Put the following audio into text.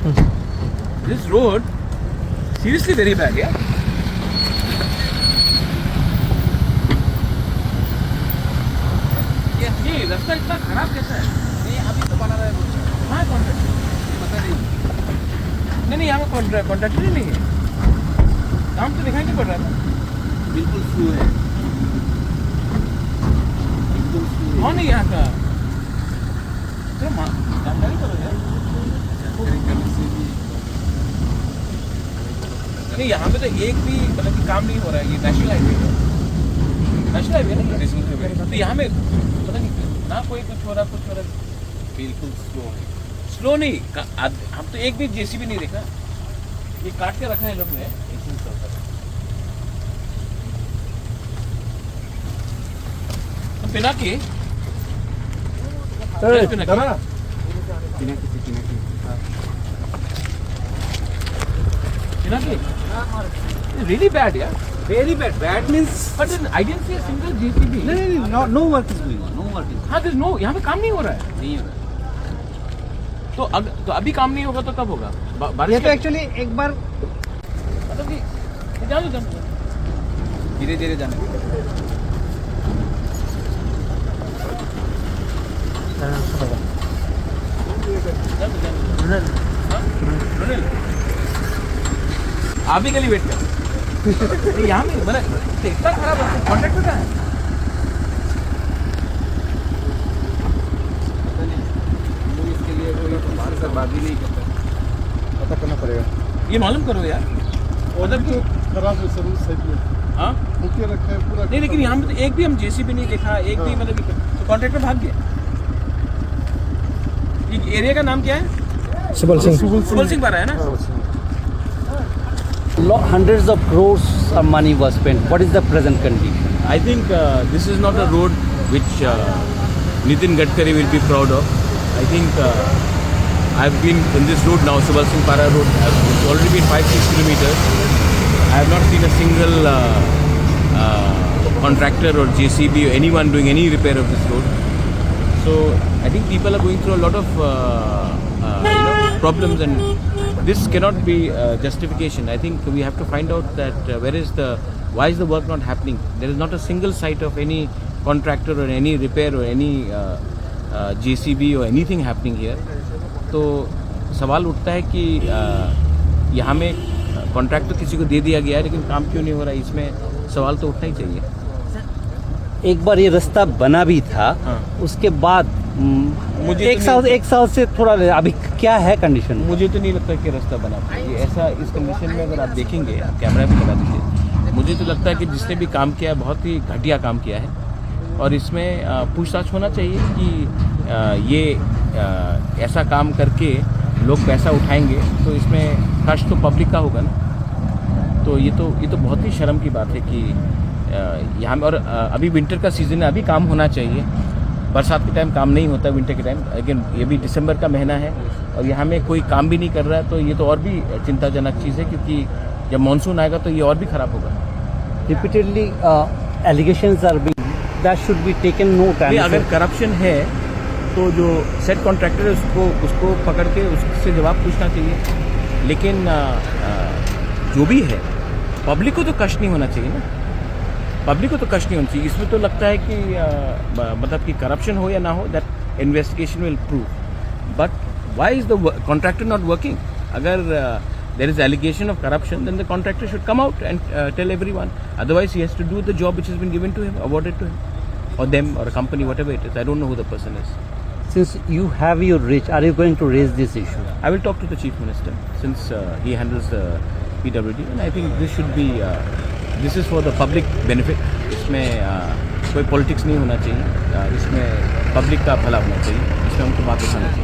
This road seriously very bad, yeah. ये रास्ता इतना खराब कैसा है? नहीं अभी तो बना रहा है वो। हाँ कॉन्ट्रैक्टर पता नहीं। नहीं यहाँ पे कॉन्ट्रैक्टर ही नहीं है। काम तो दिखाई नहीं पड़ रहा था। बिल्कुल स्लो है। एकदम स्लो है। कौन है यहाँ का? चलो जानकारी करो यार। नहीं यहाँ पे तो एक भी मतलब कि काम नहीं हो रहा है। ये नेशनल हाईवे है। नेशनल हाईवे नहीं है तो यहाँ में पता नहीं ना कोई कुछ हो रहा बिल्कुल स्लो है। स्लो नहीं हम तो एक भी जेसीबी नहीं देखा। ये काट के रखा है लोग ने बिना के really bad, yeah. Very bad. Bad means. But then I didn't see a single JCB. No, no work is going on. No work is. हाँ, there's no यहाँ पे काम नहीं हो रहा है। नहीं हो रहा। तो अभी काम नहीं होगा तो कब होगा? ये तो एक्चुअली एक बार मतलब कि जाने दो धीरे धीरे जाने। आप ही के लिए वेट कर। यहाँ में मतलब इतना खराब कॉन्ट्रैक्ट का है। इसके लिए बाहर से बात ही नहीं करता। पता करना पड़ेगा। ये मालूम करो यार। उधर तो खराब है सर्विस साइड में। हाँ मुख्य रखा है पूरा। नहीं लेकिन यहाँ पे तो एक भी हम जेसीबी नहीं देखा। एक भी मतलब तो कॉन्ट्रैक्टर भाग गया। ये एरिया का नाम क्या है? सुबल सिंह बारा है ना? Hundreds of crores of money was spent. What is the present condition? I think this is not a road which Nitin Gadkari will be proud of. I think I've been in this road now, Subal Singh Para road. It's already been 5-6 kilometers. I have not seen a single contractor or JCB or anyone doing any repair of this road. So I think people are going through a lot of problems, and this cannot be justification. I think we have to find out that why is the work not happening? There is not a single site of any contractor or any repair or any JCB or anything happening here. तो सवाल उठता है कि यहाँ में contract तो किसी को दे दिया गया है लेकिन काम क्यों नहीं हो रहा है? इसमें सवाल तो उठना ही चाहिए। एक बार ये रास्ता बना भी था। हाँ। उसके बाद मुझे एक साल से थोड़ा अभी क्या है कंडीशन? मुझे तो नहीं लगता कि रास्ता बना था। ये ऐसा इस कंडीशन में अगर आप देखेंगे, आप कैमरा भी लगा दीजिए, मुझे तो लगता है कि जिसने भी काम किया है बहुत ही घटिया काम किया है। और इसमें पूछताछ होना चाहिए कि ये ऐसा काम करके लोग पैसा उठाएंगे तो इसमें कष्ट तो पब्लिक का होगा ना। तो ये तो बहुत ही शर्म की बात है कि यहाँ में, और अभी विंटर का सीज़न है, अभी काम होना चाहिए। बरसात के टाइम काम नहीं होता, विंटर के टाइम, लेकिन ये भी दिसंबर का महीना है और यहाँ में कोई काम भी नहीं कर रहा है। तो ये तो और भी चिंताजनक चीज़ है क्योंकि जब मानसून आएगा तो ये और भी खराब होगा। Repeatedly allegations are being that should be taken note. अगर करप्शन है तो जो सेट कॉन्ट्रैक्टर है उसको पकड़ के उससे जवाब पूछना चाहिए। लेकिन जो भी है पब्लिक को तो कष्ट नहीं होना चाहिए ना। पब्लिक को तो कष्ट नहीं होना चाहिए। इसमें तो लगता है कि मतलब कि करप्शन हो या ना हो, that investigation will prove. But why is the contractor not working? अगर there is allegation of corruption, then the contractor should come out and tell everyone. Otherwise, he has to do the job which has been given to him, awarded to him, or them, or a company, whatever it is. I don't know who the person is. Since you have your reach, are you going to raise this issue? I will talk to the Chief Minister since he handles the PWD, and I think this should be this is for the public benefit. इसमें कोई politics नहीं होना चाहिए। इसमें public का भला होना चाहिए। इसमें हमको बात उठाना चाहिए।